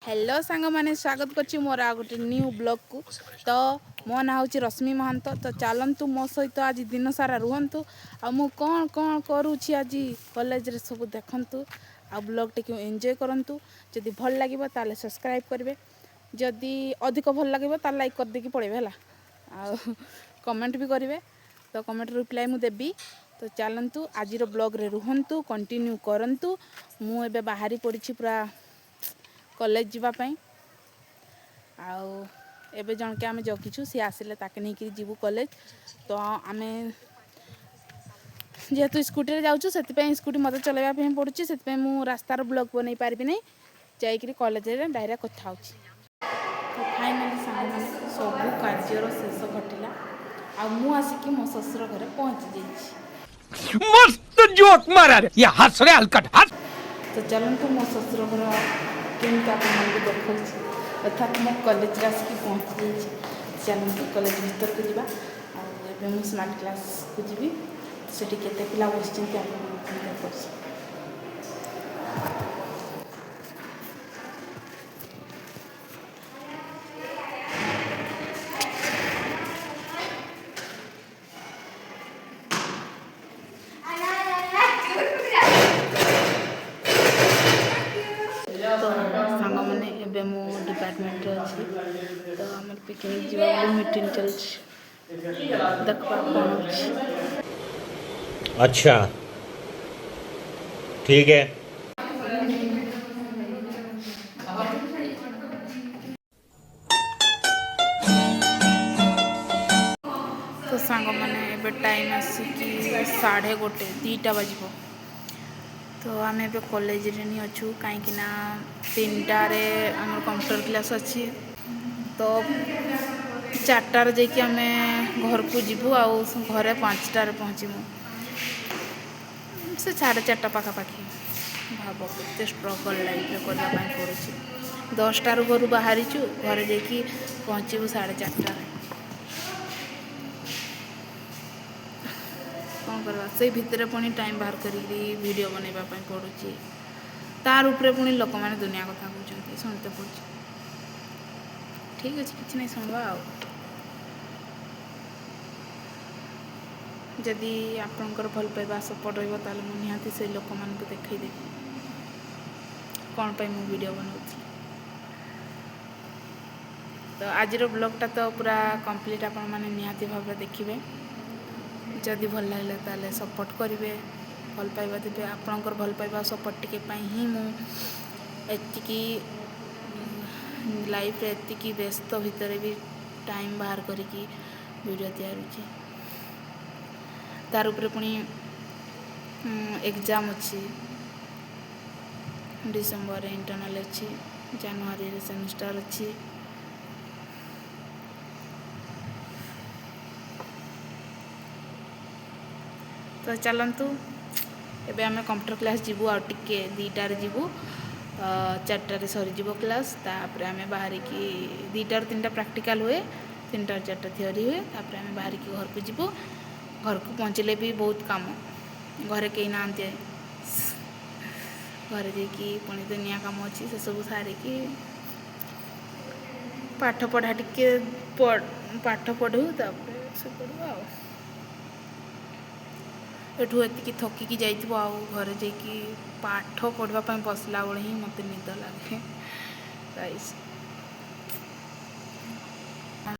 Hello सांग मैंने स्वागत कर मोर आ गोटे न्यू ब्लॉग को। तो मो ना हूँ रश्मि महांत। तो चलतु मो सहित आज दिन सारा रुहतु मु कौन कौन करुँची आज कॉलेज रे सब देखु आ ब्लॉग टी एंजॉय करंतु। जदि भल लगे ताले सब्सक्राइब करेंगे, जदि अधिक भल लगे ताले लाइक कर देकी पड़े है आ कमेंट भी करेंगे। तो कमेंट रिप्लाई मु देबी। तो चलतु आज ब्लॉग रे रुहतु कंटिन्यू करंतु। मु एबे बाहरी पड़ी पूरा कॉलेज जीवाई आबे जनके आम जगिछु सी आसिले ताके नहीं कि जीवु कॉलेज। तो आम जेहेतु स्कूटी रे जाऊँ से स्कूटी मत चलैया पड़ुची से मु रास्तार ब्लॉग बन पारि नहीं जाकि कॉलेज रे डायरेक्ट कथा होची। तो फाइनाली सामने सब कार्यर शेष घटिला मु आसिकी मो ससुर घरे पहुँची जाइछि। मस्त जोक मारा रे ये हंस रे हलकट हंस। तो चलतु मो ससुर घर केमती आपको देखा अर्थात मो कॉलेज आसिक पहुँची जाइए। चलतु कॉलेज भीतर को जावा आ स्मार्ट क्लास को जी से केते पिला बस एबे मो डिपार्टमेंट रे अछि। तो हमर पिकनिक जीवा मीटिंग चलछि देखबा कोन अछि। अच्छा ठीक है। तो सांग मैंने एबे टाइम आसिकी 1:30 2टा बजब। तो आम ए कॉलेज रे नहीं अच्छू कहीं 3टारे आम कंप्यूटर क्लास अच्छी। तो 4टार जाकि आम घर को जीवु आ घरे 5टारे पहुँचमु से 4:30 पाखापाखि। भाव के स्ट्रगल लाइफ करने पड़ी। 10टार घर बाहरीचु घरे जाकि पहुँचू 4:30। कौन करवा से भितर पुणी टाइम बाहर करी वीडियो बनैबा पड़ुची। तार उपरे पुणी लोक मैंने दुनिया कथा कहते शुणते पड़े। ठीक अच्छे किसी नहीं शुणवा जदि आपणकर भल पाइबा सपोर्ट रही निहाती से लोक मान देखईदेवी कौन पाई मु वीडियो बनाऊँ। तो आज ब्लॉगटा तो पूरा कंप्लीट आपण मैंने निहाती भाव देखिए। जदि भल लगे ताले सपोर्ट करेंगे, भल पाइबा देवे। आपणकर भल पाइबा सपोर्ट टिके ही मुझी लाइफ एति व्यस्त भितर भी टाइम बाहर करिकी वीडियो तैयार तार उपरे पुणी एग्जाम अच्छी डिसेम्बर इंटरनल अच्छी जनवरी सेमिस्टर अच्छी। तो चलतु एबे आम कंप्यूटर क्लास जीवु आ टिके 2टारे जीवु 4टारे सरीज क्लास। तापर आम बाहर की 2टार 3टा प्रैक्टिकल हुए 3टार 4टा थियोरी हुए। तापर आम बाहर की घर को जीवु। घर को पहुँचले भी बहुत काम घरे कहीं ना घरे जाकि पुणी दुनिया काम अच्छी से सब सारिकी पाठ पढ़ा टिके पाठ पढ़ू तापर से पढ़ू एठू एति थकिकी जाइथिबो आ घरे जाकि पाठ पढ़ापी बसला बेले ही मत निद लगे गाइस।